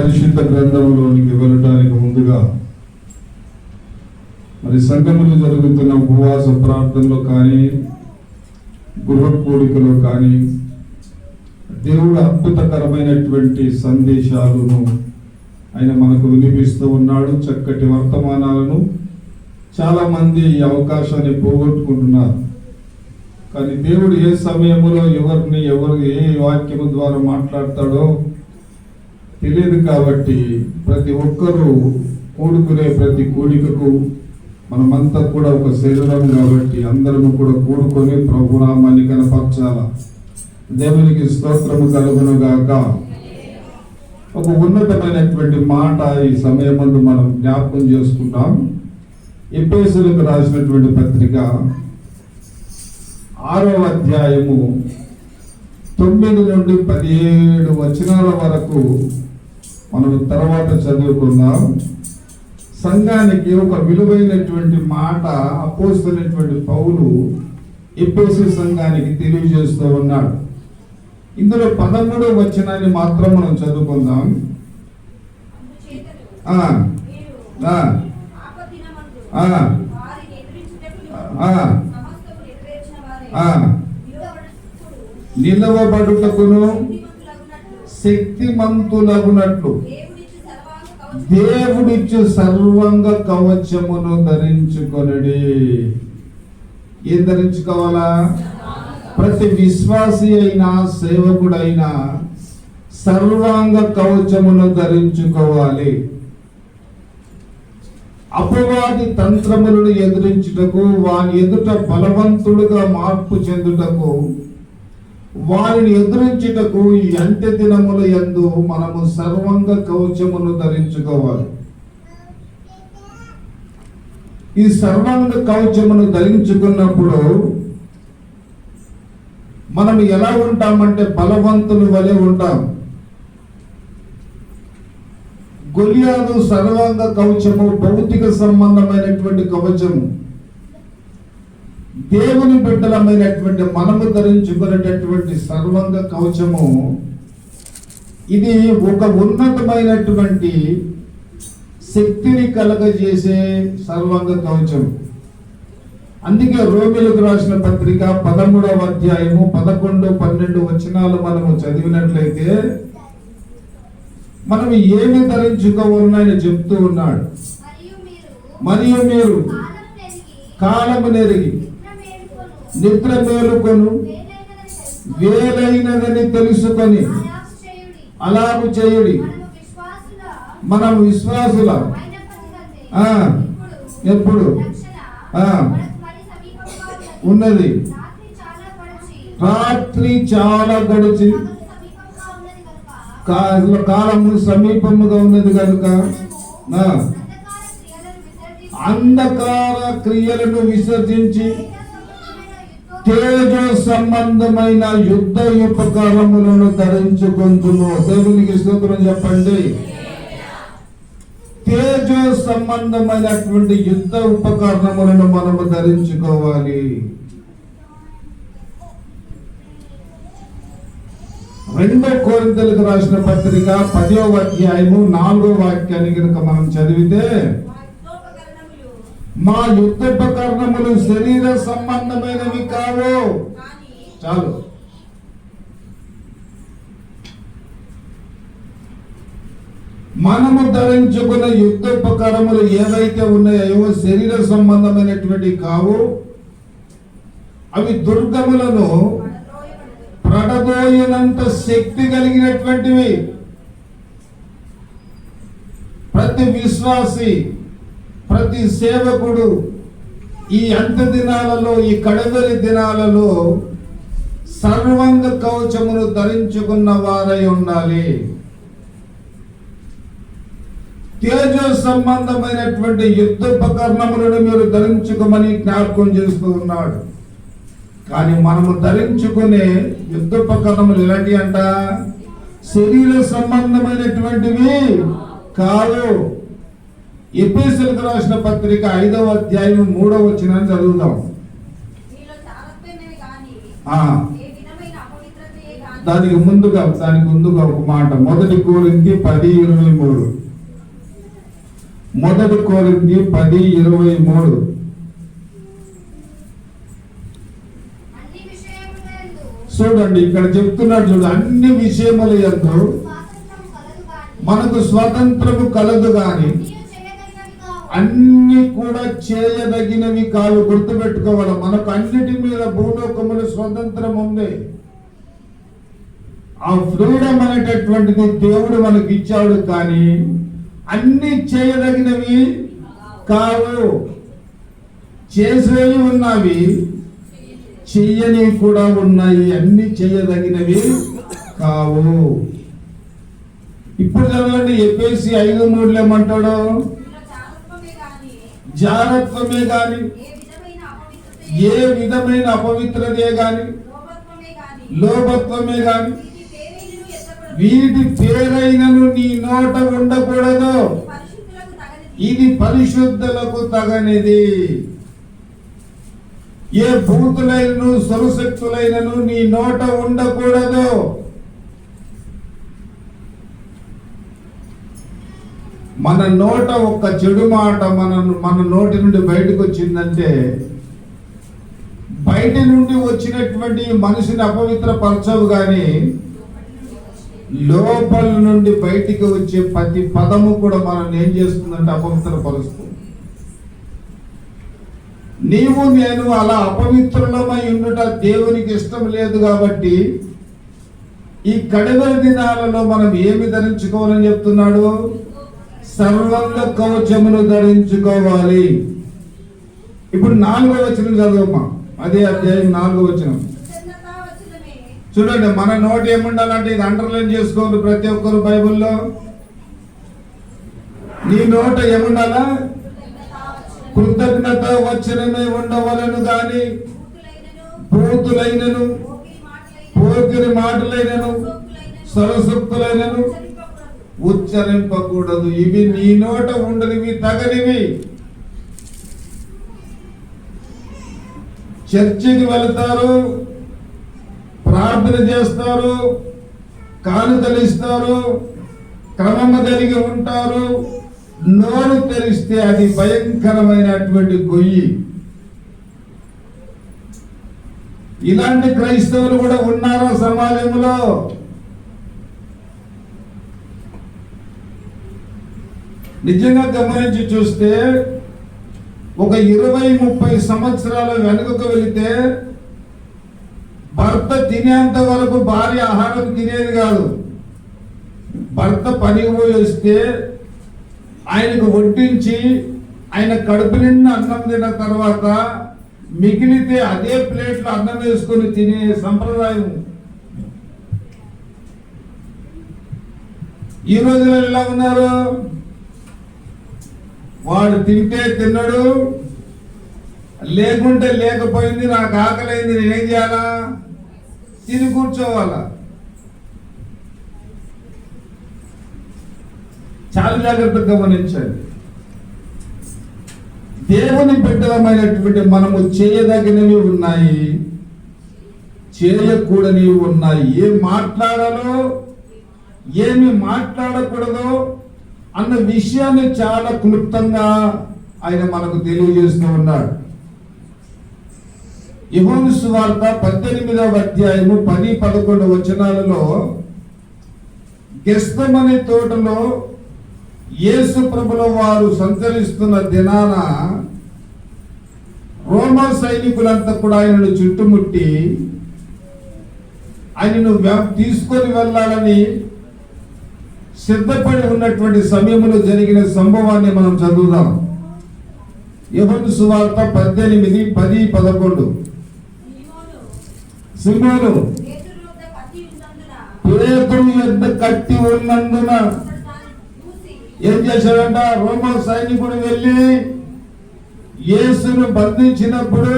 పరిశుద్ధ గ్రంథంలోనికి వెళ్ళడానికి ముందుగా మరి సంఘములు జరుగుతున్న ఉపవాస ప్రార్థనలో కానీ గృహ కూడికలో కానీ దేవుడు అద్భుతకరమైనటువంటి సందేశాలను ఆయన మనకు వినిపిస్తూ ఉన్నాడు. చక్కటి వర్తమానాలను చాలామంది ఈ అవకాశాన్ని పోగొట్టుకుంటున్నారు. కానీ దేవుడు ఏ సమయంలో ఎవరు ఏ వాక్యము ద్వారా మాట్లాడతాడో తెలియదు. కాబట్టి ప్రతి ఒక్కరూ కూడుకునే ప్రతి కూడికకు మనమంతా కూడా ఒక శరీరం కాబట్టి అందరము కూడా కూడుకొని ప్రభునామాన్ని కనపరచాల. దేవునికి స్తోత్రము కలుగును గాక. ఒక ఉన్నతమైనటువంటి మాట ఈ సమయమందు మనం జ్ఞాపకం చేసుకుంటాం. ఎఫెసీయులకు రాసినటువంటి పత్రిక 6వ అధ్యాయము 9 నుండి 17 వచనాల వరకు మనం తర్వాత చదువుకుందాం. సంఘానికి ఒక విలువైనటువంటి మాట అపోస్తలుడైనటువంటి పౌలు ఎఫెసీ సంఘానికి తెలియజేస్తూ ఉన్నాడు. ఇందులో 13వ వచనాన్ని మాత్రం మనం చదువుకుందాం. నిలవబడుటకును శక్తిమంతులగునట్లు దేవుడిచ్చు సర్వాంగ కవచమును ధరించుకొనుడి. ఏం ధరించుకోవాలా? ప్రతి విశ్వాసి అయినా సేవకుడైనా సర్వాంగ కవచమును ధరించుకోవాలి. అపవాది తంత్రములను ఎదిరించుటకు, వాని ఎదుట బలవంతుడుగా మార్పు చెందుటకు, వారిని ఎదురించుటకు ఈ అంత్య దినముల యందు మనము సర్వాంగ కవచమును ధరించుకోవాలి. ఈ సర్వాంగ కవచమును ధరించుకున్నప్పుడు మనం ఎలా ఉంటామంటే బలవంతుల వలె ఉంటాం. గొలియాదు సర్వాంగ కవచము భౌతిక సంబంధమైనటువంటి కవచము. దేవుని బిడ్డలమైనటువంటి మనము ధరించుకునేటటువంటి సర్వాంగ కవచము ఇది ఒక ఉన్నతమైనటువంటి శక్తిని కలగజేసే సర్వాంగ కవచం. అందుకే రోమీయులకు రాసిన పత్రిక 13వ అధ్యాయము 11, 12 వచనాలు మనము చదివినట్లయితే మనం ఏమి ధరించుకోవాలని ఆయన చెప్తూ ఉన్నాడు. మరియు మీరు కాలము నెరిగి నిద్ర మేలుకొను, వేలైనదని తెలుసుకొని అలాగు చేయుడి. మనం విశ్వాసుల ఎప్పుడు ఉన్నది. రాత్రి చాలా గడిచి కాలము సమీపముగా ఉన్నది కనుక అంధకార క్రియలను విసర్జించి తేజో సంబంధమైన యుద్ధ ఉపకరణములను ధరించుకొందుము. దేవునికి స్తోత్రం చెప్పండి. తేజో సంబంధమైనటువంటి యుద్ధ ఉపకరణములను మనము ధరించుకోవాలి. 2 కొరింథీయులకు రాసిన పత్రిక 10వ అధ్యాయము 4వ వాక్యాన్ని కనుక మనం చదివితే, మా యుద్ధోపకరణములు శరీర సంబంధమైనవి కావు. చాలు. మనము ధరించుకున్న యుద్ధోపకరణములు ఏవైతే ఉన్నాయో శరీర సంబంధమైనటువంటి కావు. అవి దుర్గములను పడదోయనంత శక్తి కలిగినటువంటివి. ప్రతి విశ్వాసి, ప్రతి సేవకుడు ఈ అంత్య దినాలలో, ఈ కడవరి దినాలలో సర్వాంగ కవచమును ధరించుకున్న వారై ఉండాలి. తేజో సంబంధమైనటువంటి యుద్ధోపకరణములను మీరు ధరించుకోమని జ్ఞాపకం చేస్తూ ఉన్నాడు. కానీ మనము ధరించుకునే యుద్ధోపకరణములు ఎలాంటి అంట? శరీర సంబంధమైనటువంటివి కాదు. ఎఫెసీయులకు రాసిన పత్రిక 5వ అధ్యాయం 3వ వచనాన్ని చదువుదాం. దానికి ముందుగా ఒక మాట, 1 కొరింథీ 10:23. 1 కొరింథీ 10:23. చూడండి, ఇక్కడ చెప్తున్నాడు చూడు, అన్ని విషయముల యందు మనకు స్వతంత్రము కలదు గాని అన్ని కూడా చేయదగినవి కావు. గుర్తుపెట్టుకోవాలి, మనకు అన్నిటి మీద భూలోకములు స్వతంత్రం ఉంది. ఆ ఫ్రీడమ్ అనేటటువంటిది దేవుడు మనకి ఇచ్చాడు, కానీ అన్ని చేయదగినవి కావు. చేసేవి ఉన్నవి, చెయ్యని కూడా ఉన్నాయి. అన్ని చేయదగినవి కావు. ఇప్పుడు చదవండి, ఎఫెసీ 5:3 ఏమంటాడు? జారత్వమే గాని, ఏ విధమైన అపవిత్రతే గాని, లోభత్వమే గాని వీటి పేరైనను నీ నోట ఉండకూడదు. ఇది పరిశుద్ధులకు తగనిది. ఏ భూతులైనను సర్వశక్తులైనను నీ నోట ఉండకూడదు. మన నోట ఒక్క చెడు మాట మన నోటి నుండి బయటకు వచ్చిందంటే, బయట నుండి వచ్చినటువంటి మనిషిని అపవిత్రపరచవు, కానీ లోపల నుండి బయటికి వచ్చే ప్రతి పదము కూడా మనం ఏం చేస్తుందంటే అపవిత్రపరుస్తుంది. నీవు నేను అలా అపవిత్రులమై ఉండుట దేవునికి ఇష్టం లేదు. కాబట్టి ఈ కడవరి దినాలలో మనం ఏమి ధరించుకోవాలని చెప్తున్నాడు? సర్వాంగ కవచమును ధరించుకోవాలి. ఇప్పుడు 4వ వచనం చదవమ్మా, అదే అధ్యాయం 4వ వచనం. చూడండి, మన నోటి ఏముండాలంటే, ఇది అండర్లైన్ చేసుకోండి ప్రతి ఒక్కరు బైబిల్లో. నీ నోట ఏముండాలా? కృతజ్ఞత వచనమే ఉండవలను గాని బూతులైనను, పోకిరి మాటలైనను, సరసక్తులైనను ఉచ్చరింపకూడదు. ఇవి నీ నోట ఉండనివి, తగనివి. చర్చికి వెళ్తారు, ప్రార్థన చేస్తారు, కానుకలు ఇస్తారు, క్రమము కలిగి ఉంటారు. నోరు తెరిస్తే అది భయంకరమైనటువంటి గొయ్యి. ఇలాంటి క్రైస్తవులు కూడా ఉన్నారా సమాజంలో? నిజంగా గమనించి చూస్తే ఒక 20-30 సంవత్సరాల వెనుకకు వెళితే భర్త తినేంత వరకు భార్య ఆహారం తినేది కాదు. భర్త పనికి పోయి వస్తే ఆయనకు వడ్డించి ఆయన కడుపు నిండా అన్నం తిన్న తర్వాత మిగిలితే అదే ప్లేట్లో అన్నం వేసుకొని తినే సంప్రదాయం. ఈ రోజుల్లో ఎలా ఉన్నారు? వాడు తింటే తిన్నాడు, లేకుంటే లేకపోయింది, నాకు ఆకలైంది, నేనేం చేయాలా? తిని కూర్చోవాలా? చాలా జాగ్రత్తగా గమనించండి. దేవుని బిడ్డలమైనటువంటి మనము చేయదగినవి ఉన్నాయి, చేయకూడనివి ఉన్నాయి. ఏం మాట్లాడాలో, ఏమి మాట్లాడకూడదో అన్న విషయాన్ని చాలా క్లుప్తంగా ఆయన మనకు తెలియజేస్తూ ఉన్నాడు. యోహాను సువార్త 18వ అధ్యాయము 10-11 వచనాలలో గెత్సేమనే తోటలో యేసు ప్రభుల వారు సంచరిస్తున్న దినాన రోమా సైనికులంతా కూడా ఆయనను చుట్టుముట్టి ఆయనను తీసుకొని వెళ్ళాలని సిద్ధపడి ఉన్నటువంటి సమయంలో జరిగిన సంభవాన్ని మనం చదువుదాం. యోహాను సువార్త 18:10-11. సిమోను పేతురు యొద్ద కత్తి ఉన్నందున ఏం చేశాడంట? రోమా సైనికుడు వెళ్ళి యేసును బంధించినప్పుడు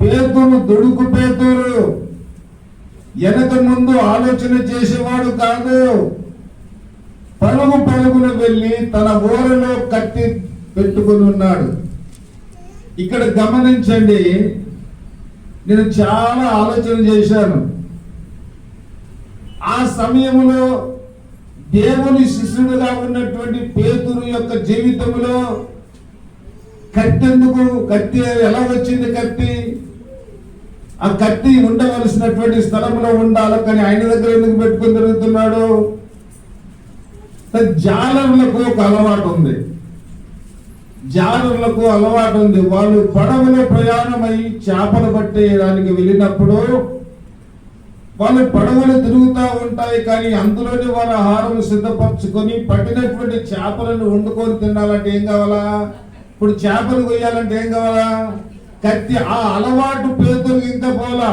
పేతురు దుడుకు పేతురు వెనక ముందు ఆలోచన చేసేవాడు కాదు. పలుగున వెళ్ళి తన ఊరలో కత్తి పెట్టుకుని ఉన్నాడు. ఇక్కడ గమనించండి, నేను చాలా ఆలోచన చేశాను. ఆ సమయంలో దేవుని శిష్యుడుగా ఉన్నటువంటి పేతురు యొక్క జీవితంలో కత్తి ఎలా వచ్చింది? ఆ కత్తి ఉండవలసినటువంటి స్థలంలో ఉండాలి, కానీ ఆయన దగ్గర ఎందుకు పెట్టుకుని తిరుగుతున్నాడు? జాలరులకు ఒక అలవాటు ఉంది. వాళ్ళు పడవలో ప్రయాణమై చేపలు పట్టేయడానికి వెళ్ళినప్పుడు వాళ్ళు పడవలు తిరుగుతూ ఉంటాయి, కానీ అందులోనే వారు ఆహారం సిద్ధపరచుకొని పట్టినటువంటి చేపలను వండుకొని తినాలంటే ఏం కావాలా? ఇప్పుడు చేపలు కొయ్యాలంటే ఏం కావాలా? కత్తి. ఆ అలవాటు పేతురుకి ఇంకా పోలా.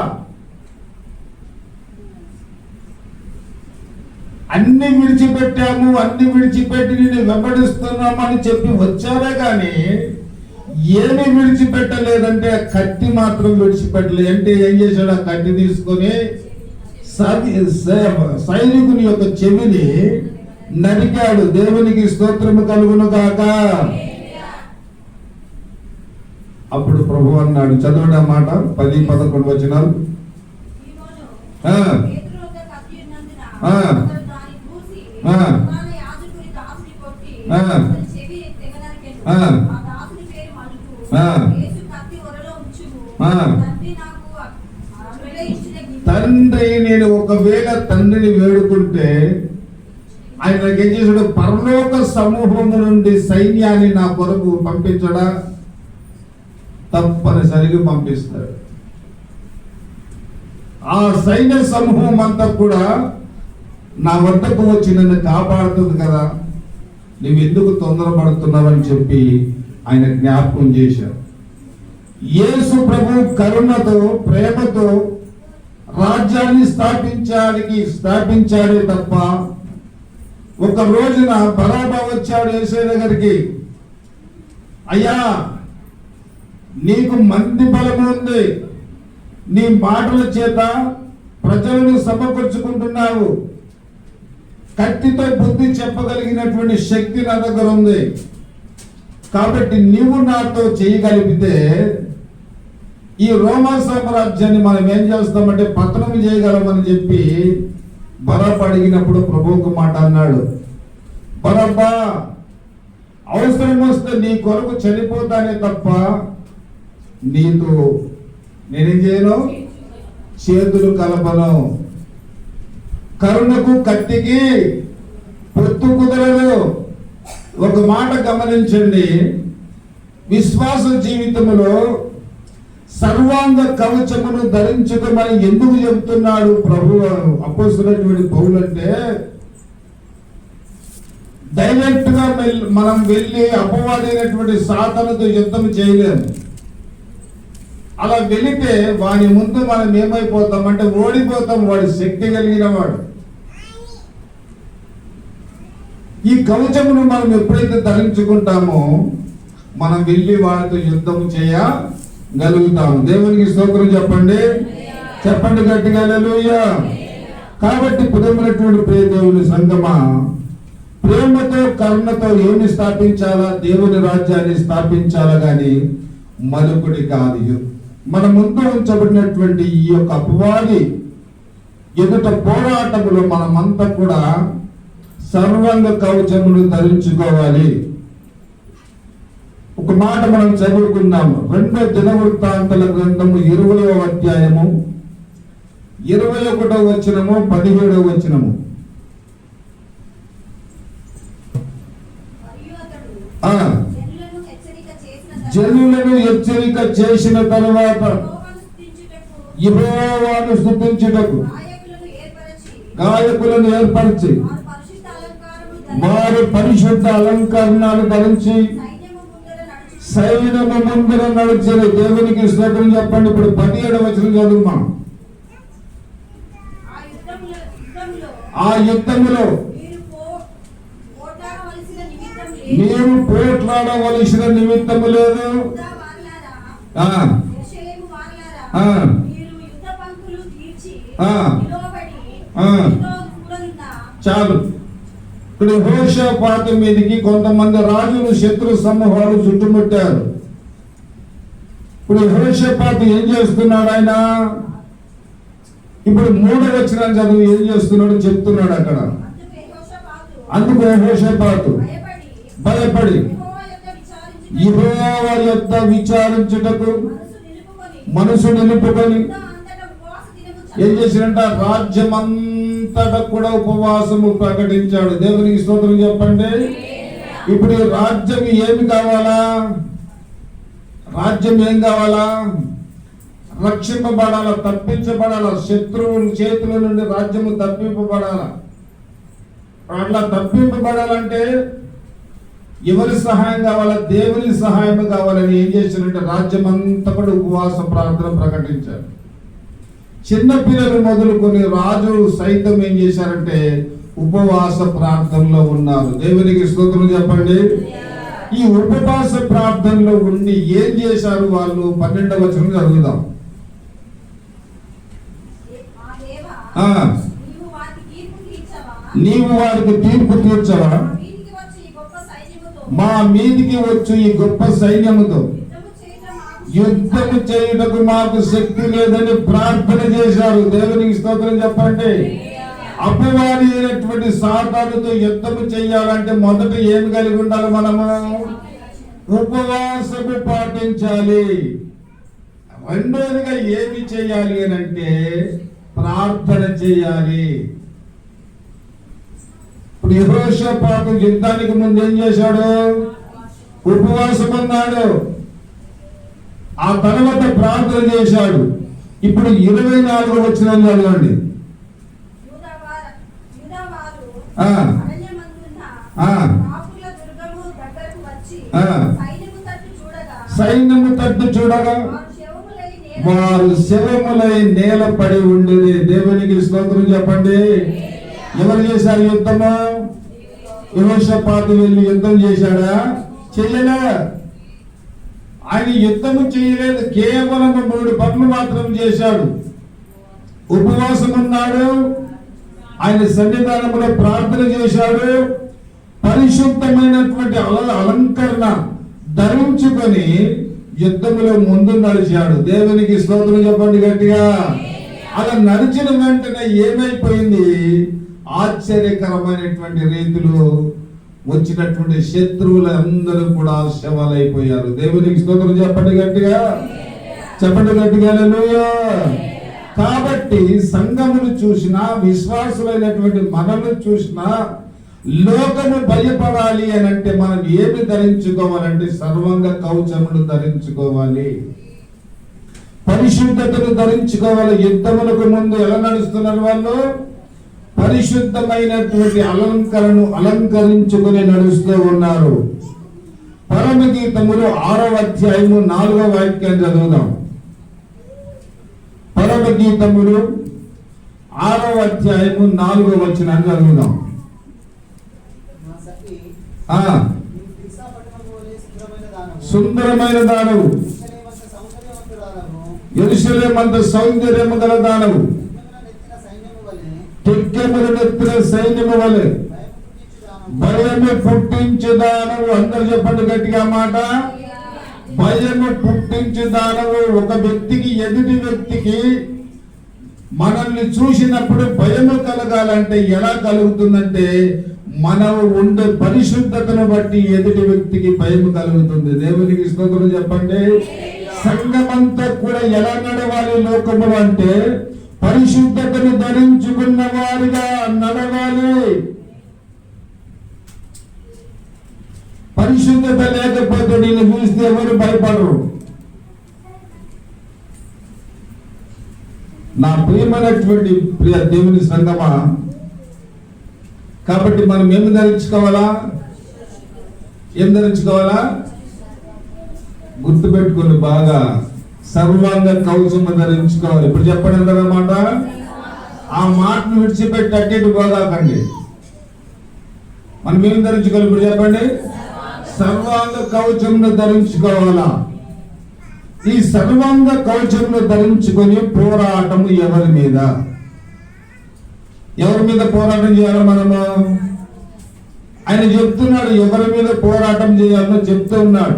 అన్ని విడిచిపెట్టాము, అన్ని విడిచిపెట్టి నేను వెంబడిస్తున్నామని చెప్పి వచ్చారే కానీ ఏమి విడిచిపెట్టలేదంటే కత్తి మాత్రం విడిచిపెట్టలేదు. అంటే ఏం చేశాడు? ఆ కత్తి తీసుకొని సైనికుని యొక్క చెవిని నరికాడు. దేవునికి స్తోత్రము కలుగును గాక. అప్పుడు ప్రభు అన్నాడు, చదవడం మాట 10-11 వచనాలు. తండ్రి, నేను ఒకవేళ తండ్రిని వేడుకుంటే ఆయన ఏం చేశాడు? పరలోక సమూహము నుండి సైన్యాన్ని నా కొరకు పంపించడా? తప్పనిసరిగా పంపిస్తాడు. ఆ సైన్య సమూహం అంతా కూడా నా వద్దకు వచ్చి నన్ను కాపాడుతుంది కదా, నువ్వు ఎందుకు తొందరపడుతున్నావని చెప్పి ఆయన జ్ఞాపకం చేశారు. యేసు ప్రభు కరుణతో, ప్రేమతో రాజ్యాన్ని స్థాపించాడే తప్ప ఒక రోజున బరాబా వచ్చాడు యేసు దగ్గరికి. అయ్యా, నీకు మంది బలము ఉంది, నీ మాటల చేత ప్రజలను సమకూర్చుకుంటున్నావు, కత్తితో బుద్ధి చెప్పగలిగినటువంటి శక్తి నా దగ్గర ఉంది, కాబట్టి నీవు నాతో చేయగలిగితే ఈ రోమా సామ్రాజ్యాన్ని మనం ఏం చేస్తామంటే పతనం చేయగలమని చెప్పి బరబ్బా అడిగినప్పుడు ప్రభువుకు మాట అన్నాడు, బరబ్బా, అవసరం వస్తే నీ కొరకు చనిపోతానే తప్ప నీతో నేనేం చేయను, చేతులు కలపను. కరుణకు కత్తికి పొత్తు కుదరదు. ఒక మాట గమనించండి, విశ్వాస జీవితంలో సర్వాంగ కవచమును ధరించటమని ఎందుకు చెబుతున్నాడు ప్రభు? అపోస్తలుడైనటువంటి పౌలు అంటే డైరెక్ట్ గా మనం వెళ్ళి అపవాదైనటువంటి సాతానుతో యుద్ధం చేయలేము. అలా వెళితే వాని ముందు మనం ఏమైపోతాం అంటే ఓడిపోతాం. వాడి శక్తి కలిగిన వాడు. ఈ కవచమును మనం ఎప్పుడైతే ధరించుకుంటామో మనం వెళ్ళి వాడితో యుద్ధం చేయగలుగుతాము. దేవునికి స్తోత్రం చెప్పండి, చెప్పండి గట్టిగా హల్లెలూయా. కాబట్టి ప్రియమైనటువంటి ప్రియ దేవుని సంగమా, ప్రేమతో కరుణతో ఏమి స్థాపించాలా? దేవుని రాజ్యాన్ని స్థాపించాలా గాని మరొకటి కాదు. మన ముందు ఉంచబడినటువంటి ఈ యొక్క అపవాది ఎదుట పోరాటములో మనమంతా కూడా సర్వాంగ కవచమును ధరించుకోవాలి. ఒక మాట మనం చదువుకున్నాము. 2 దినవృత్తాంతాల గ్రంథము 20వ అధ్యాయము 21వ వచనము 17వ వచనము. జనులను హెచ్చరిక చేసిన తరువాత యెహోవాను స్తుతించుటకు గాయకులను ఏర్పరిచి వారు పరిశుద్ధ అలంకరణాలు ధరించి సైన్యము ముందర నడిచిన. దేవునికి స్తోత్రం చెప్పండి. ఇప్పుడు 17వ వచనం చదువుమా. ఆ యుద్ధములో మీరు పోట్లాడవలసిన నిమిత్తము లేదు. చాలు. ఇప్పుడు యెహోషాపాతు మీదకి కొంతమంది రాజులు శత్రు సమూహాలు చుట్టుముట్టారు. ఇప్పుడు యెహోషాపాతు ఏం చేస్తున్నాడు? ఆయన ఇప్పుడు 3వ వచనం చదువు ఏం చేస్తున్నాడు చెప్తున్నాడు అక్కడ. అందుకు యెహోషాపాతు భయపడి యెహోవా యొద్ద విచారించుటకు మనసు నిలుపుకొని ఏం చేసినంట రాజ్యమంతటా కూడా ఉపవాసము ప్రకటించాడు. దేవునికి స్తోత్రం చెప్పండి. ఇప్పుడు ఈ రాజ్యం ఏమి కావాలా? రాజ్యం ఏం కావాలా? రక్షింపబడాల, తప్పించబడాల, శత్రువుల చేతుల నుండి రాజ్యము తప్పింపబడాల. అట్లా తప్పింపబడాలంటే ఎవరి సహాయం కావాలా? దేవుని సహాయం కావాలని ఏం చేశారంటే రాజ్యం అంతా కూడా ఉపవాస ప్రార్థన ప్రకటించారు. చిన్న పిల్లలు మొదలుకొని రాజు సైతం ఏం చేశారంటే ఉపవాస ప్రార్థనలో ఉన్నారు. దేవునికి స్తోత్రం చెప్పండి. ఈ ఉపవాస ప్రార్థనలో ఉండి ఏం చేశారు వాళ్ళు? 12వ వచనం చదువుదాం. నీవు వారికి తీర్పు తీర్చవా? మా మీదికి వచ్చు ఈ గొప్ప సైన్యముతో యుద్ధము చేయుటకు మాకు శక్తి లేదని ప్రార్థన చేశారు. దేవునికి స్తోత్రం చెప్పండి. అపవాది అయినటువంటి సాతానుతో యుద్ధము చేయాలంటే మొదట ఏమి కలిగి ఉండాలి? మనము ఉపవాసము పాటించాలి. రెండోదిగా ఏమి చేయాలి అని అంటే ప్రార్థన చేయాలి. ఇప్పుడు యెహోషాపాతు యుద్ధానికి ముందు ఏం చేశాడు? ఉపవాసం ఉన్నాడు. ఆ తర్వాత ప్రార్థన చేశాడు. ఇప్పుడు 24వ వచనం చదవండి. సైన్యము తట్టు చూడగా వారు శవములై నేల పడి ఉండేది. దేవునికి స్తోత్రం చెప్పండి. ఎవరు చేశారు యుద్ధము? యెహోషాపాతు వెళ్ళి యుద్ధం చేశాడా? చెయ్యలే. ఆయన యుద్ధము చేయలేదు, కేవలం 3 పనులు మాత్రం చేశాడు. ఉపవాసం ఉన్నాడు, ఆయన సన్నిధానంలో ప్రార్థన చేశాడు, పరిశుద్ధమైనటువంటి అలంకరణ ధరించుకొని యుద్ధములో ముందు నడిచాడు. దేవునికి స్తోత్రం చెప్పండి గట్టిగా. అలా నడిచిన వెంటనే ఏమైపోయింది? ఆశ్చర్యకరమైనటువంటి రీతిలో వచ్చినటువంటి శత్రువులందరూ కూడా శవాలైపోయారు. దేవునికి స్తోత్రం చెప్పండి గట్టిగా. చెప్పండి గట్టిగా హల్లెలూయా. కాబట్టి సంఘమును చూసినా, విశ్వాసులైనటువంటి మనల్ని చూసినా లోకము భయపడాలి అని అంటే మనం ఏమి ధరించుకోవాలంటే సర్వంగ కవచమును ధరించుకోవాలి, పరిశుద్ధతను ధరించుకోవాలి. యుద్ధములకు ముందు ఎలా నడుస్తున్నారు వాళ్ళు? పరిశుద్ధమైనటువంటి అలంకరించుకుని నడుస్తూ ఉన్నారు. పరమగీతములు 6వ అధ్యాయము 4వ వాక్యం చదువుదాం. పరమగీతములు 6వ అధ్యాయము 4వ వచనాన్ని చదువుదాం. సుందరమైన దానవు, యెరూషలేమంత సౌందర్యము గల దానవు, కెక్కెములనెత్తిన సైన్యము వలె భయము పుట్టించే దానవు. అందరు చెప్పండి గట్టిగా మాట. భయము పుట్టించే దానవు. ఒక వ్యక్తికి, ఎదుటి వ్యక్తికి మనల్ని చూసినప్పుడు భయము కలగాలంటే ఎలా కలుగుతుందంటే మనం ఉండే పరిశుద్ధతను బట్టి ఎదుటి వ్యక్తికి భయం కలుగుతుంది. దేవునికి స్తోత్రం చెప్పండి. సంఘమంతా కూడా ఎలా నడవాలి లోకములు అంటే పరిశుద్ధతను ధరించుకున్న వారిగా నడవాలి. పరిశుద్ధత లేకపోతే నేను చూస్తే ఎవరు భయపడరు. నా ప్రియమైనటువంటి ప్రియ దేవుని సంగమా, కాబట్టి మనం ఏమి ధరించుకోవాలా? ఏం ధరించుకోవాలా? గుర్తుపెట్టుకోండి బాగా. సర్వాంగ కవచము ధరించుకోవాలి. ఇప్పుడు చెప్పండి అన్నమాట. ఆ మాటను విడిచిపెట్టి అడ్డు పోదాకండి. మనం ఏం ధరించుకోవాలి? ఇప్పుడు చెప్పండి. సర్వాంగ కవచమును ధరించుకోవాలా. ఈ సర్వాంగ కవచమును ధరించుకొని పోరాటము ఎవరి మీద? ఎవరి మీద పోరాటం చేయాలో మనము? ఆయన చెప్తున్నాడు ఎవరి మీద పోరాటం చేయాలో చెప్తూ ఉన్నాడు.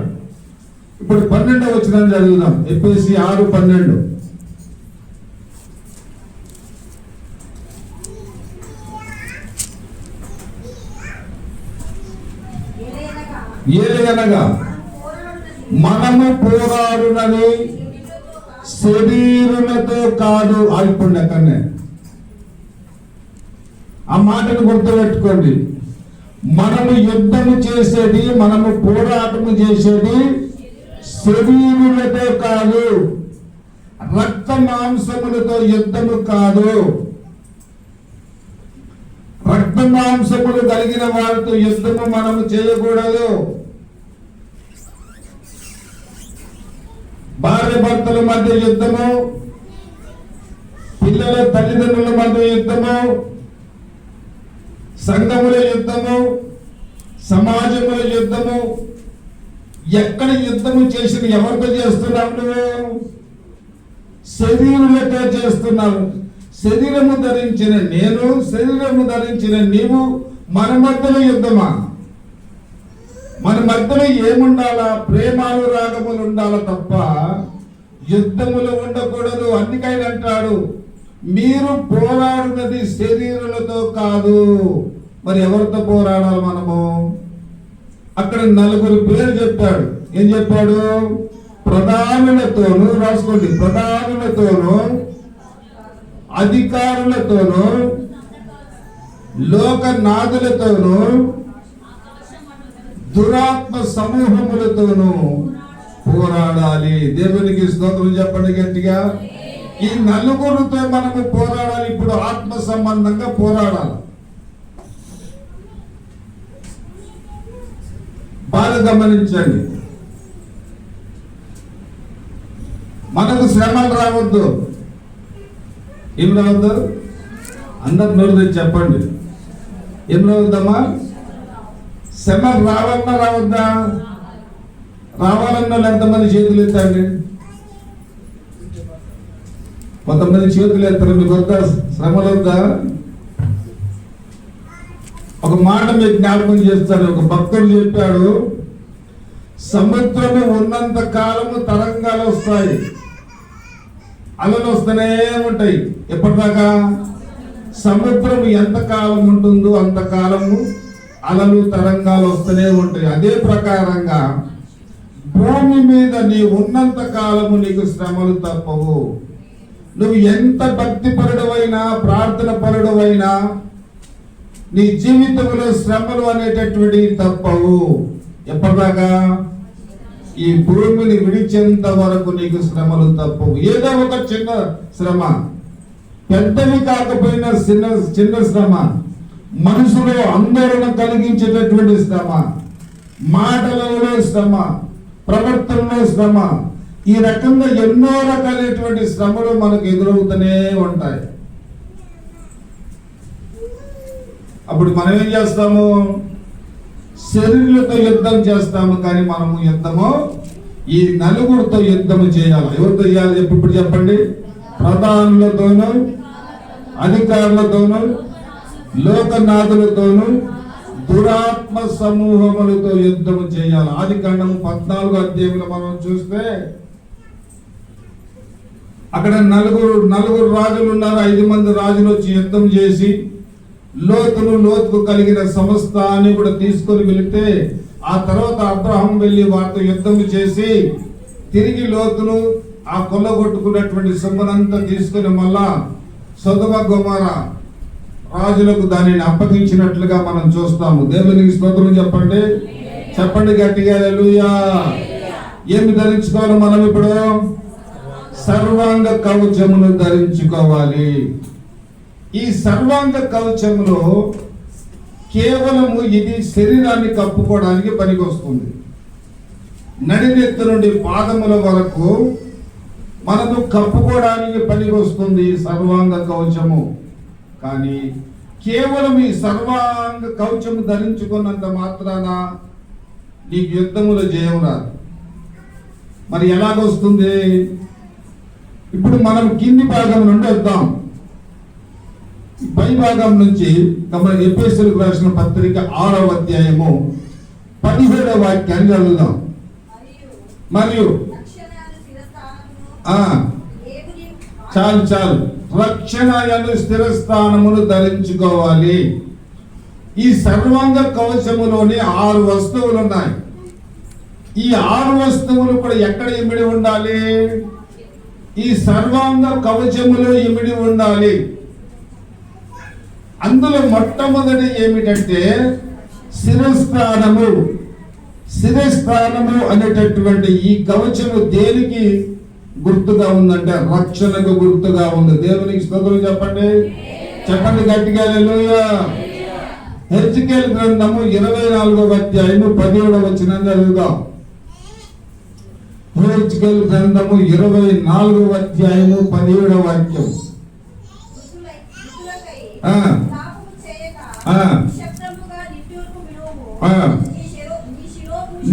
ఇప్పుడు 12వ వచనం చదువుదాం. ఎఫెసీ 6:12. ఏలయనగా మనము పోరాడునని శరీరులతో కాదు. ఆగిపోండి అక్కడనే, ఆ మాటను గుర్తుపెట్టుకోండి. మనము యుద్ధము చేసేది, మనము పోరాటము చేసేది శరీరులతో కాదు, రక్త మాంసములతో యుద్ధము కాదు. రక్త మాంసములు కలిగిన వారితో యుద్ధము మనము చేయకూడదు. భార్య భర్తల మధ్య యుద్ధము, పిల్లల తల్లిదండ్రుల మధ్య యుద్ధము, సంఘముల యుద్ధము, సమాజముల యుద్ధము. ఎక్కడ యుద్ధము చేసిన ఎవరితో చేస్తున్నావు? నువ్వు శరీరులతో చేస్తున్నావు. శరీరము ధరించిన నేను, శరీరము ధరించిన నీవు, మన మధ్యలో యుద్ధమా? మన మధ్యలో ఏముండాలా? ప్రేమానురాగములు ఉండాలా తప్ప యుద్ధములు ఉండకూడదు. అందుకని అంటాడు, మీరు పోరాడినది శరీరులతో కాదు. మరి ఎవరితో పోరాడాలి మనము? అక్కడ 4 పేరు చెప్పాడు. ఏం చెప్పాడు? ప్రధానులతోనూ, రాసుకోండి, ప్రధానులతోనూ, అధికారులతోనూ, లోకనాథులతోనూ, దురాత్మ సమూహములతోనూ పోరాడాలి. దేవునికి స్తోత్రం చెప్పండి గట్టిగా. ఈ 4తో మనము పోరాడాలి. ఇప్పుడు ఆత్మ సంబంధంగా పోరాడాలి. బాగా గమనించండి. మనకు శ్రమలు రావద్దు. ఏం రావద్దు? అందరు నోరు తెచ్చి చెప్పండి. ఏం రావద్దమ్మా? శ్రమలు రావాలన్నా రావద్దా? రావాలన్నా ఎంతమంది చేతులు ఎత్తండి. కొంతమంది చేతులు ఎత్తారు. మీకు వద్దా? శ్రమలు వద్దా? ఒక మాట మీకు జ్ఞాపకం చేస్తాడు. ఒక భక్తుడు చెప్పాడు, సముద్రము ఉన్నంత కాలము తరంగాలు వస్తాయి, అలలు వస్తూనే ఉంటాయి. ఎప్పటిదాకా? సముద్రం ఎంత కాలం ఉంటుందో అంతకాలము అలలు తరంగాలు వస్తూనే ఉంటాయి. అదే ప్రకారంగా భూమి మీద నీ ఉన్నంత కాలము నీకు శ్రమలు తప్పవు. నువ్వు ఎంత భక్తి పరుడవైనా, ప్రార్థన పరుడవైనా, నీ జీవితంలో శ్రమలు అనేటటువంటి తప్పవు. ఎప్పటిదాకా? ఈ భూమిని విడిచేంత వరకు నీకు శ్రమలు తప్పవు. ఏదో ఒక చిన్న శ్రమ, పెద్దవి కాకపోయినా చిన్న శ్రమ, మనసులో ఆందోళన కలిగించేటటువంటి శ్రమ, మాటలలో శ్రమ, ప్రవర్తనలో శ్రమ, ఈ రకంగా ఎన్నో రకాలైనటువంటి శ్రమలు మనకు ఎదురవుతూనే ఉంటాయి. అప్పుడు మనం ఏం చేస్తాము? శరీరులతో యుద్ధం చేస్తాము, కానీ మనము యుద్ధము ఈ 4తో యుద్ధము చేయాలి. ఎవరితో చేయాలి చెప్పి ఇప్పుడు చెప్పండి. ప్రధానులతోనూ, అధికారులతోనూ, లోకనాథులతోనూ, దురాత్మ సమూహములతో యుద్ధము చేయాలి. ఆదికాండము 14వ అధ్యాయంలో మనం చూస్తే అక్కడ నలుగురు రాజులు ఉన్నారు. 5 మంది రాజులు వచ్చి యుద్ధం చేసి లోతుకు కలిగిన సమస్తాన్ని కూడా తీసుకొని వెళితే, ఆ తర్వాత అబ్రహాం వెళ్ళి వారితో యుద్ధం చేసి తిరిగి లోతును ఆ కొల్లగొట్టుకున్నటువంటి సొమ్మునంతా తీసుకుని మళ్ళా సొదొమ గొమొర రాజులకు దానిని అప్పగించినట్లుగా మనం చూస్తాము. దేవునికి స్తోత్రం చెప్పండి. చెప్పండి గట్టిగా హల్లెలూయా. ఏమి ధరించుకోవాలి మనం ఇప్పుడు? సర్వాంగ కవచమును ధరించుకోవాలి. ఈ సర్వాంగ కవచములో కేవలము ఇది శరీరాన్ని కప్పుకోవడానికి పనికొస్తుంది. నడినెత్తి నుండి పాదముల వరకు మనము కప్పుకోవడానికి పనికొస్తుంది సర్వాంగ కవచము. కానీ కేవలం ఈ సర్వాంగ కవచము ధరించుకున్నంత మాత్రాన నీకు యుద్ధములో జయం రాదు. మరి ఎలాగొస్తుంది? ఇప్పుడు మనం కింది భాగం నుండి వద్దాం. పై భాగం నుంచి ఎఫెసీయులకు రాసిన పత్రిక 6వ అధ్యాయము 17వ వాక్యాన్ని చదువుదాం. మరియు చాలు రక్షణ అను స్థిరస్థానమును ధరించుకోవాలి. ఈ సర్వాంగ కవచములోని 6 వస్తువులు ఉన్నాయి. ఈ 6 వస్తువులు కూడా ఎక్కడ ఇమిడి ఉండాలి? ఈ సర్వాంగ కవచములో ఇమిడి ఉండాలి. అందులో మొట్టమొదటి ఏమిటంటే శిరస్థానము. శిరస్థానము అనేటటువంటి ఈ కవచము దేనికి గుర్తుగా ఉందంటే రక్షణకు గుర్తుగా ఉంది. దేవునికి స్తోత్రం చెప్పండి, చెప్పండి గట్టిగా హల్లెలూయా. హెజ్కేలు గ్రంథము 24వ అధ్యాయము 17వ వచనం చదువుదాం. హెజ్కేలు గ్రంథము 24వ అధ్యాయము 17వ వాక్యం.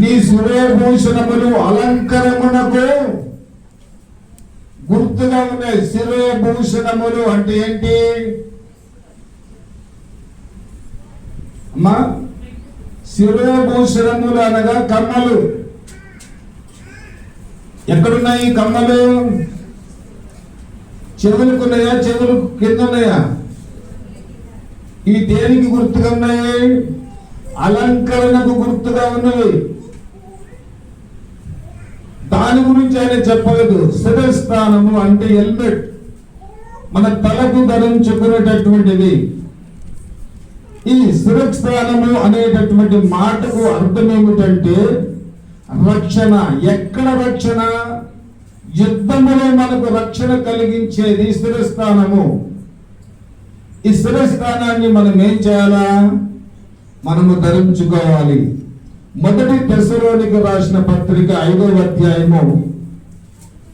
నీ శిరోభూషణములు అలంకరమునకు గుర్తుగా ఉన్నాయి. శిరోభూషణములు అంటే ఏంటి అమ్మా? శిరోభూషణములు అనగా కమ్మలు. ఎక్కడున్నాయి కమ్మలు? చెవులకున్నాయా? చెవులు కింద ఉన్నాయా? ఇవి దేనికి గుర్తుగా ఉన్నాయి? అలంకరణకు గుర్తుగా ఉన్నవి. దాని గురించి ఆయన చెప్పలేదు. శిరస్థానము అంటే హెల్మెట్, మన తలకు ధరించుకునేటటువంటిది. ఈ శిరస్థానము అనేటటువంటి మాటకు అర్థం ఏమిటంటే రక్షణ. ఎక్కడ రక్షణ? యుద్ధములో మనకు రక్షణ కలిగించేది శిరస్థానము. ఈ శిరస్థానాన్ని మనం ఏం చేయాలా? మనము ధరించుకోవాలి. మొదటి తెస్సలోనికీ రాసిన పత్రిక 5వ అధ్యాయము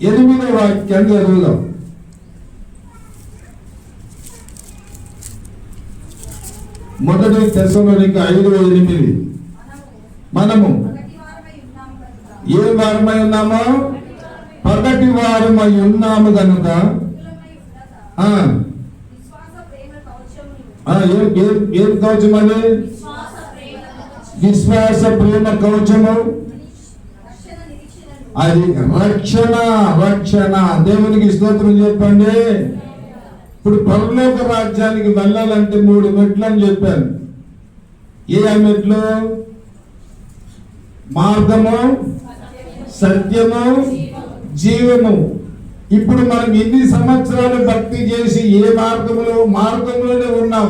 8వ వాక్యాన్ని చదువుదాం. మొదటి తెస్సలోనికీ 5:8. మనము ఏ వారమై ఉన్నామో? పగటి వారమై ఉన్నాము గనుక ఏం కవచం అది? విశ్వాస ప్రేమ కవచము. అది రక్షణ. రక్షణ. దేవునికి స్తోత్రం చెప్పండి. ఇప్పుడు పరలోక రాజ్యానికి వెళ్ళాలంటే 3 మెట్లు అని చెప్పాను. ఏ మెట్లు? మార్గము, సత్యము, జీవము. ఇప్పుడు మనం ఎన్ని సంవత్సరాలు భక్తి చేసి ఏ మార్గంలోనే ఉన్నాం.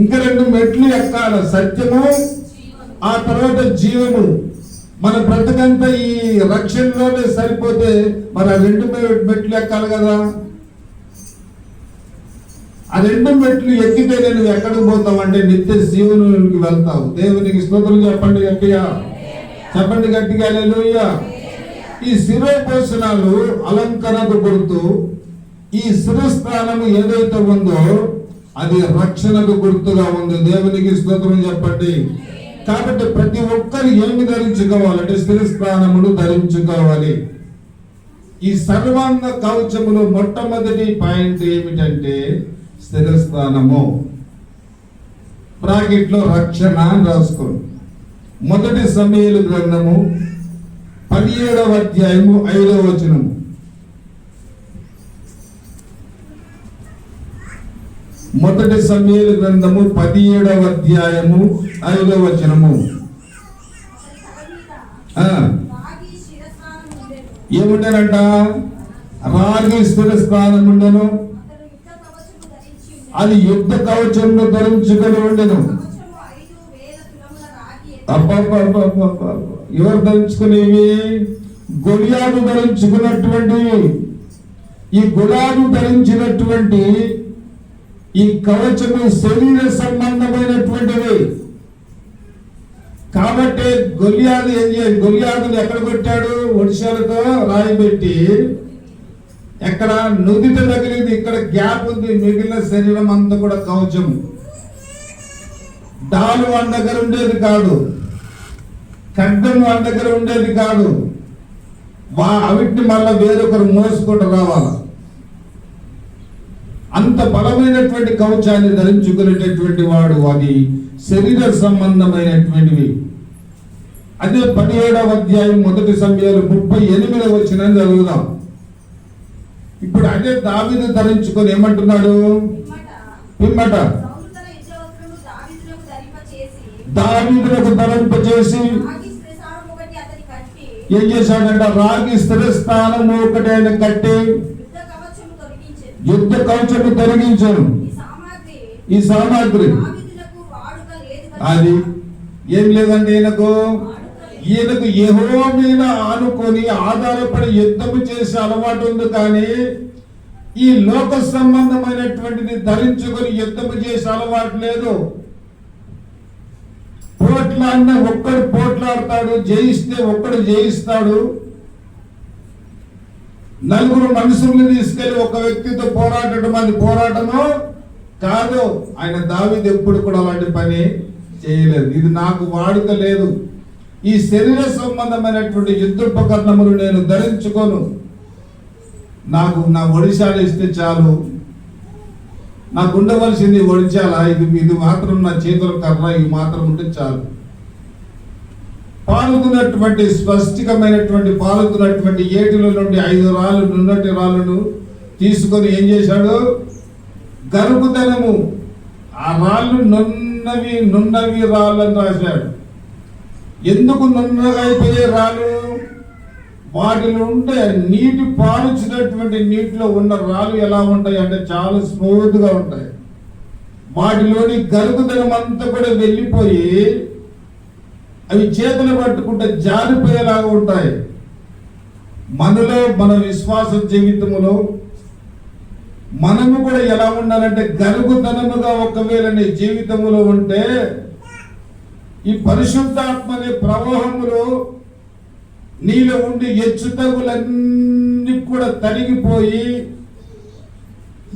ఇంకా 2 మెట్లు ఎక్కాల. సత్యము, ఆ తర్వాత జీవము. మన బ్రతకంతా ఈ రక్షణలోనే సరిపోతే మరి 2 మెట్లు ఎక్కాలి కదా. ఆ 2 మెట్లు ఎక్కితే నేను ఎక్కడికి పోతావు అంటే నిత్య జీవనానికి వెళ్తావు. దేవునికి స్తోత్రం చెప్పండి గట్టిగా, చెప్పండి గట్టిగా హల్లెలూయా. ఈ శిరోభూషణాలు అలంకరణకు గుర్తు. ఈ శిరస్థానము ఏదైతే ఉందో అది రక్షణకు గుర్తుగా ఉంది. దేవునికి స్తోత్రం చెప్పండి. కాబట్టి ప్రతి ఒక్కరు ఏమి ధరించుకోవాలంటే శిరస్థానమును ధరించుకోవాలి. ఈ సర్వాంగ కవచములో మొట్టమొదటి పాయింట్ ఏమిటంటే శిరస్థానము. బ్రాకెట్లో రక్షణ అని రాసుకోండి. మొదటి సమూయేలు గ్రంథము 17వ అధ్యాయము 5వ వచనము. మొదటి సమూయేలు గ్రంథము 17వ అధ్యాయము 5వ వచనము. ఏముండేనంట? రాగి శిరస్థానం ఉండెను. అది యుద్ధ కవచమును ధరించుకొని ఉండెను. ఎవరు ధరించుకునేవి? గొలియాదు ధరించుకున్నటువంటివి. ఈ గొలియాదు ధరించినటువంటి ఈ కవచము శరీర సంబంధమైనటువంటివి. కాబట్టి గొలియాదు ఏం చేయాలి? గొలియాదుని ఎక్కడ కొట్టాడు? ఒడిశాలతో రాయి పెట్టి ఎక్కడ నుదిట తగిలింది. ఇక్కడ గ్యాప్ ఉంది. మిగిలిన శరీరం అంతా కూడా కవచం. డాలు వాడి దగ్గర ఉండేది కాదు, ఖడ్గం వాడి దగ్గర ఉండేది కాదు. అవిటిని మళ్ళా వేరొకరు మోసుకుంటూ రావాలి. అంత బలమైనటువంటి కవచాన్ని ధరించుకునేటటువంటి వాడు. అది శరీర సంబంధమైనటువంటివి. అదే 17వ అధ్యాయం మొదటి సమూయేలు 38వ వచనం చదువుదాం. ఇప్పుడు అదే దావీదు ధరించుకొని ఏమంటున్నాడు? పిమ్మట దావీదులకు ధరింపచేసి ఏం చేశాడంటే రాగి స్థిరస్థానము ఒకటి ఆయన కట్టి యుద్ధ కవచము తొలగించను. ఈ సామాగ్రి అది ఏం లేదండి, ఈయనకు యెహోవా మీద ఆనుకొని ఆధారపడి యుద్ధము చేసే అలవాటు ఉంది, కానీ ఈ లోక సంబంధమైనటువంటిది ధరించుకొని యుద్ధము చేసే అలవాటు లేదు. పోట్లాడిన ఒక్కడు పోట్లాడతాడు, జయిస్తే ఒక్కడు జయిస్తాడు. నలుగురు మనుషుల్ని తీసుకెళ్లి ఒక వ్యక్తితో పోరాడటం అది పోరాటము కాదు. ఆయన దావీదు ఎప్పుడు కూడా అలాంటి పని చేయలేదు. ఇది నాకు వాడుక లేదు. ఈ శరీర సంబంధమైనటువంటి యుద్ధోపకరణములు నేను ధరించుకోను. నాకు నా ఒడిశాలు ఇస్తే చాలు, నాకు ఉండవలసింది ఒడిచాల, ఇది మాత్రం నా చేతుల కర్ర, ఇవి మాత్రం ఉంటే చాలు. పాలుతున్నటువంటి స్పష్టమైనటువంటి పాలుతున్నటువంటి ఏటిలో నుండి 5 రాళ్ళు నున్నటి రాళ్ళను తీసుకొని ఏం చేశాడు, గరుకుదనము ఆ రాళ్ళు నున్నవి రాళ్ళని రాశాడు. ఎందుకు నున్నగా అయిపోయే రాళ్ళు? వాటిలో ఉండే నీటి పారుచినటువంటి నీటిలో ఉన్న రాళ్ళు ఎలా ఉంటాయి అంటే చాలా స్మూత్ గా ఉంటాయి. వాటిలోని గరుకుదనం అంతా కూడా వెళ్ళిపోయి అవి చేతులు పట్టుకుంటే జారిపోయేలాగా ఉంటాయి. మనలో మన విశ్వాస జీవితంలో మనము కూడా ఎలా ఉండాలంటే గరుగుతనముగా ఒకవేళ నీ జీవితంలో ఉంటే ఈ పరిశుద్ధాత్మ అనే ప్రవాహములో నీలో ఉండి హెచ్చుతగులన్నీ కూడా తరిగిపోయి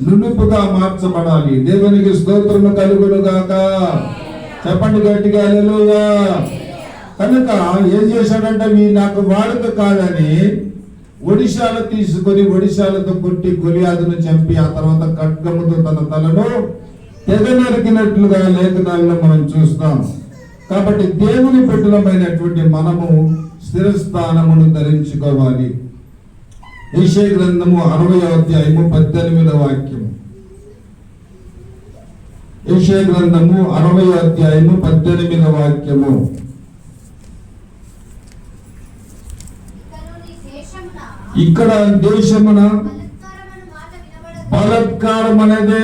నునుపుగా మార్చబడాలి. దేవునికి స్తోత్రము కలుగును గాక. చెప్పండి గట్టిగా హల్లెలూయా. కనుక ఏం చేశాడంటే నాకు వాడుక కాదని ఒడిశాలు తీసుకొని ఒడిశాలతో కొట్టి గొలియాదును చంపి ఆ తర్వాత ఖడ్గముతో తన తలను తెగ నరికినట్లుగా లేఖనాలను మనం చూస్తాం. కాబట్టి దేవుని బిడ్డలమైనటువంటి మనము స్థిరస్థానమును ధరించుకోవాలి. యెషయా గ్రంథము 60వ అధ్యాయము 18వ వాక్యము. యెషయా గ్రంథము 60వ అధ్యాయము 18వ వాక్యము. ఇక్కడ దేశమున బలత్కారం అనేది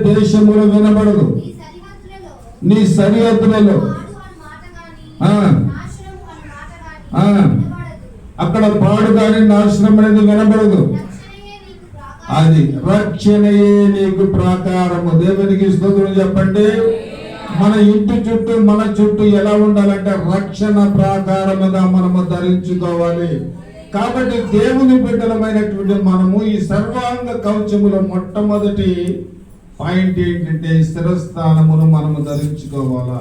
దేశములో వినబడదు. నీ సరిహద్దులలో అక్కడ పాడు కానీ నాశనం అనేది వినబడదు. అది రక్షణయే నీకు ప్రాకారము. దేవునికి స్తోత్రం చెప్పండి. మన ఇంటి చుట్టూ మన చుట్టూ ఎలా ఉండాలంటే రక్షణ ప్రాకారముగా మనము ధరించుకోవాలి. కాబట్టి దేవుని బిడ్డలమైనటువంటి మనము ఈ సర్వాంగ కవచములో మొట్టమొదటి పాయింట్ ఏంటంటే స్థిరస్థానమును మనము ధరించుకోవాలా.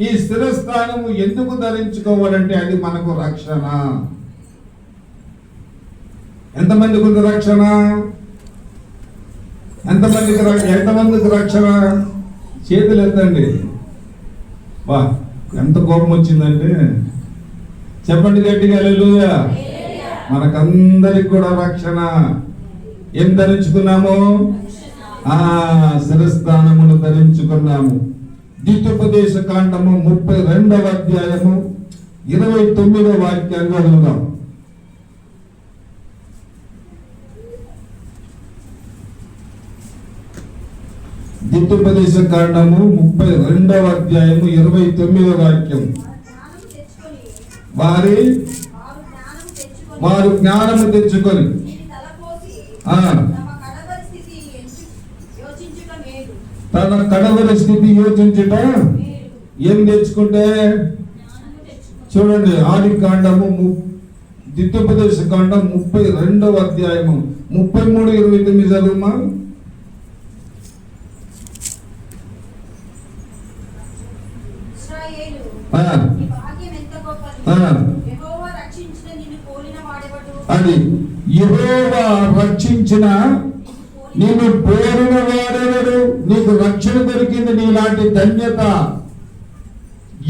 ఈ స్థిరస్థానము ఎందుకు ధరించుకోవాలంటే అది మనకు రక్షణ. ఎంతమందికి ఉంది రక్షణ? ఎంతమందికి రక్షణ? చేతులు ఎత్తండి. వా, ఎంత కోపం వచ్చిందంటే చెప్పండి గట్టిగా హల్లెలూయా. మనకందరికి కూడా రక్షణ. ఏం ధరించుకున్నాము? శిరస్థానమును ధరించుకున్నాము. ద్వితోపదేశ కాండము 32వ అధ్యాయము 29వ వాక్యాన్ని చదువుదాం. ద్వితోపదేశ కాండము 32వ అధ్యాయము 29వ వాక్యం. వారు జ్ఞానము తెచ్చుకొని తన కడవరి స్థితి యోచించుట. ఏం తెచ్చుకుంటే చూడండి, ఆది కాండము ద్వితోపదేశ కాండం 32వ అధ్యాయము 33-29 చదువుమా. అది యెహోవా రక్షించిన నిన్ను పోలిన వాడెవడు? నీకు రక్షణ దొరికింది. నీలాంటి ధన్యత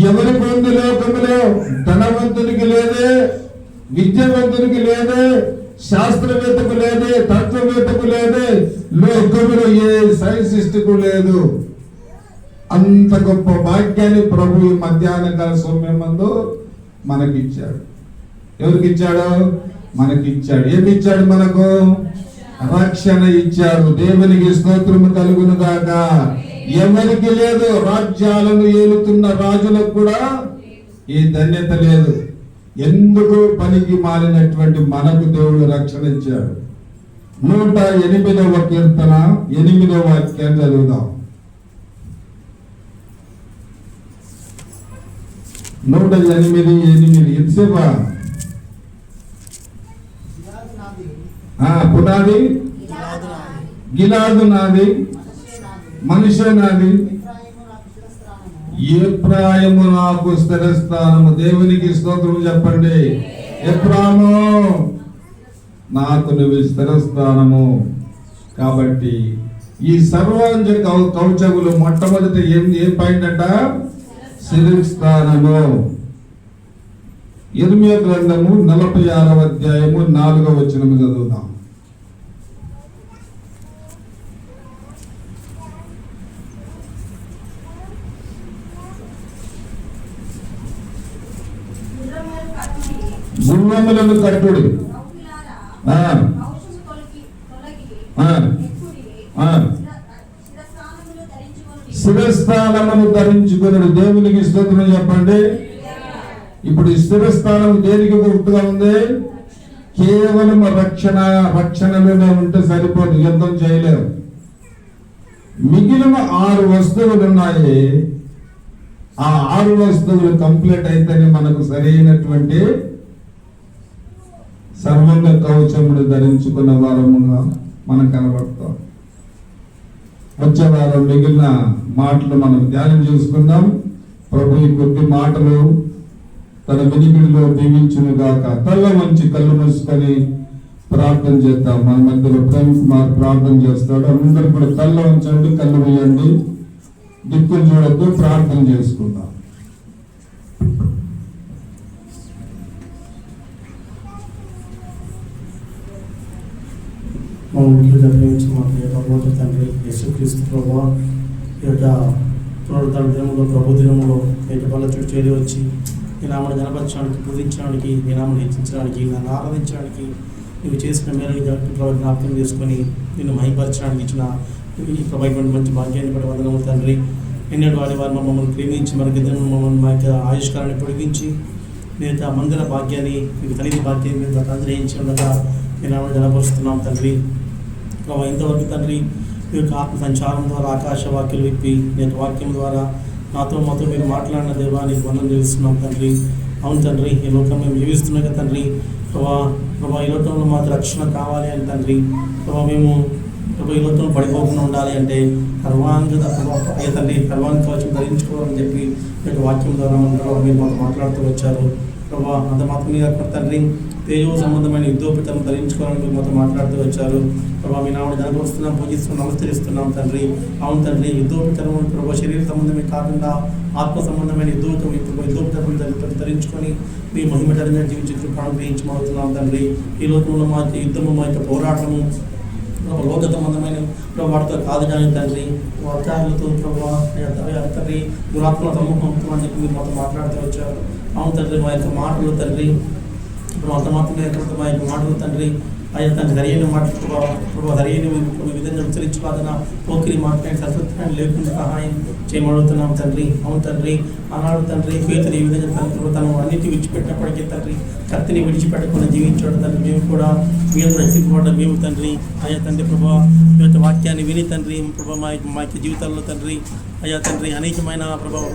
ఎవరికి ఉంది లోకములో? ధనవంతునికి లేదే, విద్యావంతునికి లేదే, శాస్త్రవేత్తకు లేదే, తత్వవేత్తకు లేదే, లోకములో ఏ సైన్సిస్టుకు లేదు. అంత గొప్ప భాగ్యాన్ని ప్రభు ఈ మధ్యాహ్న కాల సమయమందు మనకిచ్చాడు. ఎవరికి ఇచ్చాడు? మనకి ఇచ్చాడు. ఏమి ఇచ్చాడు? మనకు రక్షణ ఇచ్చాడు. దేవునికి స్తోత్రము కలుగును గాక. ఎవరికి లేదు, రాజ్యాలను ఏలుతున్న రాజులకు కూడా ఈ ధన్యత లేదు. ఎందుకు పనికి మాలినటువంటి మనకు దేవుడు రక్షణ ఇచ్చాడు. 108వ కీర్తన 8వ వాక్యం చదువుదాం. 108:8 ఎంతసేపా? పునాది గిలాదు నాది, మనిషే నాది, ఎఫ్రాయిము నాకు స్థిరస్థానము. దేవునికి స్తోత్రం చెప్పండి. ఎఫ్రాయిము నాకు నువ్వు స్థిరస్థానము. కాబట్టి ఈ సర్వాంజ కౌచములు మొట్టమొదటి ఏం పాయింట్ అంట? స్థిరస్థానము. ఇర్మియా గ్రంథము 46వ అధ్యాయము 4వ వచనము చదువుదాం. గుర్రములను కట్టుడు, శిరస్థానమును ధరించుకున్నాడు. దేవునికి స్తోత్రం చెప్పండి. ఇప్పుడు ఈ స్థిరస్థానం దేనికి గుర్తుగా ఉంది? కేవలం రక్షణలోనే ఉంటే సరిపోదు, యుద్ధం చేయలేరు. మిగిలిన 6 వస్తువులు ఉన్నాయి. ఆ 6 వస్తువులు కంప్లీట్ అయితేనే మనకు సరైనటువంటి సర్వంగ కవచములు ధరించుకున్న వారముగా మనం కనబడతాం. వచ్చే వారం మిగిలిన మాటలు మనం ధ్యానం చేసుకుందాం. ప్రభు ఈ కొద్ది మాటలు తన వినికిడిలో దీవించును గాక. తల్ల వంచి కళ్ళు మూసుకొని ప్రార్థన చేద్దాం. మన మధ్యలో ప్రేమ్ కుమార్ ప్రార్థన చేస్తాడు. అందరూ కూడా తల్ల వంచండి, కళ్ళు వేయండి, దిక్కులు చూడద్దు, ప్రార్థన చేసుకుందాం. మా ఊళ్ళో ప్రేమించి మాకు యొక్క తండ్రి యేసుక్రీస్తు ప్రభువా, ఈ యొక్క పునరుద్ధరణ దినములో, ప్రభు దినములో యొక్క వల్ల చుట్టూ చేరి వచ్చి ఈ నామను గణపరచడానికి, పూజించడానికి, ఈ నామను హెచ్చించడానికి, నన్ను ఆరాధించడానికి, నువ్వు చేసిన మేలు ప్రభు జ్ఞాపకం చేసుకొని నిన్ను మహిమపరచడానికి ఇచ్చిన ఈ ప్రభు మంచి భాగ్యాన్ని కూడా వందనము తండ్రి. ఎన్నటి వారి మమ్మల్ని ప్రేమించి మనకి మమ్మల్ని మా యొక్క ఆయుష్కారాన్ని పొడిగించి నేను ఆ మందిర భాగ్యాన్ని, మీకు తల్లి భాగ్యాన్ని మీరు అనుగ్రహించి ఉండగా నేను నామను గణపరుస్తున్నాం తండ్రి. ప్రభావ ఇంతవరకు తండ్రి మీ యొక్క ఆత్మ సంచారం ద్వారా ఆకాశ వాక్యాలు విప్పి నేను వాక్యం ద్వారా నాతో మాతో మీరు మాట్లాడిన దేవా నీకు వందనం చేస్తున్నాం తండ్రి. అవును తండ్రి, ఈ లోకం మేము జీవిస్తున్నాం తండ్రి. ప్రభా ఈ లోకంలో మాకు రక్షణ కావాలి అని తండ్రి. మేము ఈ లోకంలో పడిపోకుండా ఉండాలి అంటే అయ్యా తండ్రి కర్వాంగ కవచం ధరించుకోవాలని చెప్పి మీ వాక్యం ద్వారా మీరు మాకు మాట్లాడుతూ వచ్చారు. ప్రభా అంత మాత్రమే కాకుండా తండ్రి తేజో సంబంధమైన యుద్ధోపేతను ధరించుకోవాలని మీరు మాతో మాట్లాడుతూ వచ్చారు. ప్రభావ మీ నామని జనపరుస్తున్నాం, పూజిస్తున్నాం, నమస్కరిస్తున్నాం తండ్రి. అవును తండ్రి, యుద్ధోపేతనం ప్రభావ శరీర సంబంధమే కాకుండా ఆత్మ సంబంధమైన యుద్ధోపేతనం ధరించుకొని మీ మహిమటంగా జీవించి ప్రాణం గ్రహించమవుతున్నాం తండ్రి. ఈ లోకంలో మా యొక్క యుద్ధము, మా యొక్క పోరాటము లోక సంబంధమైన వాటితో కాదు కానీ తండ్రి, అధికారులతో ప్రభావ తండ్రి దురాత్మల సమూహంతో అని చెప్పి మీరు మాతో మాట్లాడుతూ వచ్చారు. అవును తండ్రి, మా యొక్క మాటలు తండ్రి ఇప్పుడు అంత మాత్రమే మా యొక్క మాటలు తండ్రి అయ్యా తండ్రి సరైన మాటలు ప్రభావ సరైన విధంగా ఉచ్చరించుకోదన పోకిరి మాట్లాడి సరస్వత్యాన్ని లేకుండా సహాయం చేయమడుగుతున్నాం తండ్రి. అవును తండ్రి, ఆనాడు తండ్రి పేతులు ఈ విధంగా తండ్రి తను అన్నింటినీ విడిచిపెట్టినప్పటికీ తండ్రి కత్తిని విడిచిపెట్టకుండా జీవించడం తండ్రి మేము కూడా మేము రక్షించబడ్డం మేము తండ్రి. అయ్యా తండ్రి ప్రభావ మీ యొక్క వాక్యాన్ని విని తండ్రి ప్రభావ మా యొక్క జీవితాల్లో తండ్రి అయ్యా తండ్రి అనేకమైన ప్రభావ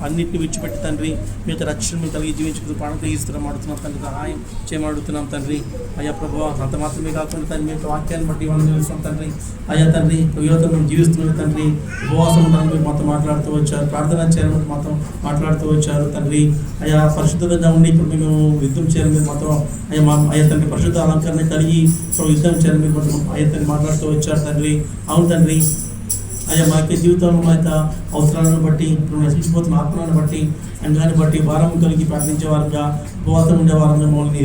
అన్నింటిని విడిచిపెట్టి తండ్రి మీ యొక్క రక్షణ కలిగి జీవించుకుంటూ ప్రాణం గ్రహిస్తున్నాం ఆడుతున్నాం తండ్రి సహాయం చేయమడుగుతున్నాం తండ్రి. అయ్యా ప్రభావ అంత మాత్రమే కాకుండా తండ్రి మీ యొక్క వాక్యాన్ని బట్టి మనం చూస్తాం తండ్రి. అయ్యా తండ్రి యువత మేము జీవిస్తున్నాం తండ్రి. ఉపవాసం మీరు మాతో మాట్లాడుతూ వచ్చారు, ప్రార్థన చేయాలని మాతో మాట్లాడుతూ వచ్చారు తండ్రి. అయ్యా పరిశుద్ధంగా ఉండి ఇప్పుడు మేము యుద్ధం చేయాలని మీరు మాతో అయ్యా తండ్రి పరిశుద్ధ అలంకరణ కలిగి యుద్ధం చేయాలని మీరు మాతో అయ్యా తండ్రి మాట్లాడుతూ వచ్చారు తండ్రి. అవును తండ్రి, అయ్యా మా యొక్క జీవితంలో మా యొక్క అవసరాలను బట్టి ఇప్పుడు నశించిపోతున్న ఆత్మలను బట్టి అంగాన్ని బట్టి భారం కలిగి ప్రార్థించే వారుగా ఉపవాసం ఉండే వారంగా మమ్మల్ని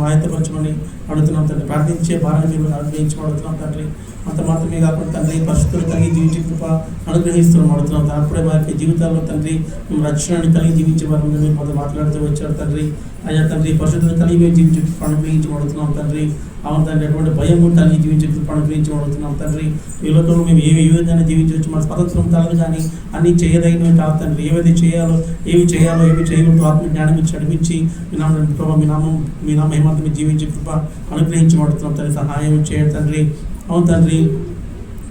ఆయత్తపరచమని అడుగుతున్నాం తండ్రి. ప్రార్థించే భారాన్ని మీరు అనుగ్రహించబడుతున్నాం తండ్రి. అంత మాత్రమే కాకుండా తండ్రి పరిశుద్ధులు కలిగి జీవించే కృప అనుగ్రహిస్తున్నాం అడుగుతున్నాం. అప్పుడే మా యొక్క జీవితాల్లో తండ్రి మేము రక్షణని కలిగి జీవించే వారంగా మీరు మొదలు మాట్లాడుతూ వచ్చారు తండ్రి. అయ్యా తండ్రి పరిశుద్ధులు కలిగి మేము జీవించే కృప అనుగ్రహించబడుతున్నాం తండ్రి. అవును తండ్రి, అటువంటి భయం కలిగి జీవించే కృప అనుగ్రహించబడుతున్నాం తండ్రి. ఈ లోకంలో మేము ఏ విధంగా జీవించవచ్చు, మన స్వతంత్రం తలదు కానీ అన్ని చేయదగినవి కాదు తండ్రి. ఏవి చేయాలో ఏమి చేయకూడదు ఆత్మ జ్ఞానం ఇచ్చి నడిపించి మీ నామ హిమంత మీరు జీవించే కృప అనుగ్రహించబడుతున్నాం తండ్రి. సహాయం చేయండి తండ్రి. అవును తండ్రి,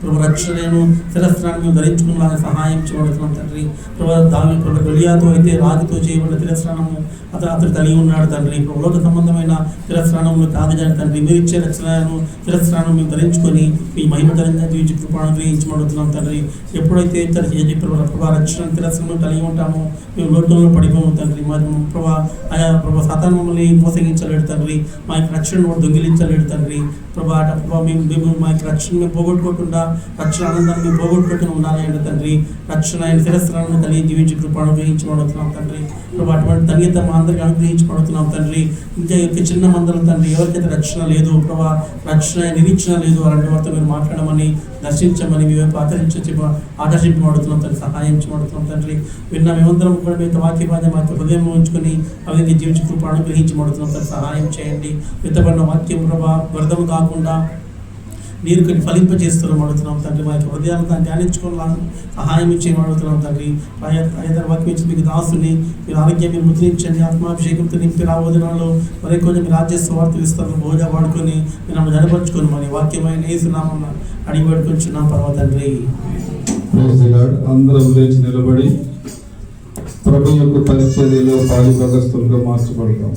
ప్రభు రక్షణను శిరస్త్రాన్ని మేము ధరించుకునేలాగా సహాయం చేయబడుతున్నాం తండ్రి. ప్రభు గొలియాతో అయితే రాగితో చేయబడిన శిరస్త్రానము అతడు కలిగి ఉన్నాడు తండ్రి. ఇప్పుడు లోక సంబంధమైన శిరస్త్రానములు కాదు కానీ తండ్రి మీరు ఇచ్చే రక్షణను శిరస్త్రానం మేము ధరించుకొని మీ మహిమకరంగా జీవించి కృప అనుగ్రహించబడుతున్నాం తండ్రి. ఎప్పుడైతే ప్రభా రక్షణ శిరస్త్రాన్ని కలిగి ఉంటామో మేము లోకంలో పడిపోము తండ్రి. మరి ప్రభా సాతాను మమ్మల్ని మోసగించలేడు తండ్రి. మా యొక్క రక్షణను దొంగిలించలేడు తండ్రి. ప్రభా మేము మా యొక్క రక్షణ మేము పోగొట్టుకోకుండా రక్షణ ఆనందాన్ని మేము పోగొట్టుకుంటూ ఉండాలి అంటే తండ్రి. రక్షణ ఆయన శిరస్త్రాలను కలిగి జీవించి కృప అనుగ్రహించబడుతున్నాం తండ్రి. ప్రభా అటువంటి ధన్యత మా అందరికీ అనుగ్రహించబడుతున్నాం తండ్రి. ఇంకా యొక్క చిన్న మందరం తండ్రి ఎవరికైతే రక్షణ లేదు ప్రభా, రక్షణ నిరీక్షణ లేదు అలాంటి వారితో మీరు మాట్లాడమని దర్శించమని మీ వైపు ఆకర్షింపబడుతున్నాం తండ్రి. సహాయం చేయబడుతున్నాం తండ్రి. విన్న మేమందరం కూడా మీ వాక్య బాధ్యత మా హృదయం ఉంచుకొని అవిధంగా జీవించి కృప అనుగ్రహించబడుతున్నాం తండ్రి. సహాయం చేయండి. విత్తబడిన వాక్యం ప్రభా వ్యర్థము కాకుండా నీరు కట్టి ఫలింపజేస్తున్నాం అడుగుతున్నాం తండ్రి. మా యొక్క హృదయాలను దాన్ని ధ్యానించుకోవాలని సహాయం ఇచ్చేయమని అడుగుతున్నాం తండ్రి. ఐదవ వాక్యం ఇచ్చి మీకు దాసుని మీరు ఆరోగ్యం మీరు ముద్రించండి, ఆత్మాభిషేకంతో నింపి రాబోదినాల్లో మరి కొంచెం మీరు రాజ్య స్వార్థ ఇస్తారు భోజనం వాడుకొని మీరు నన్ను జనపరుచుకొని మరి వాక్యమైన ఏసునామం అడిగి పడుకుంటున్నాం పర్వ తండ్రి. అందరం లేచి నిలబడి ప్రభు యొక్క పరిచర్యలో పాలుభాగస్తులుగా మార్చబడతాం.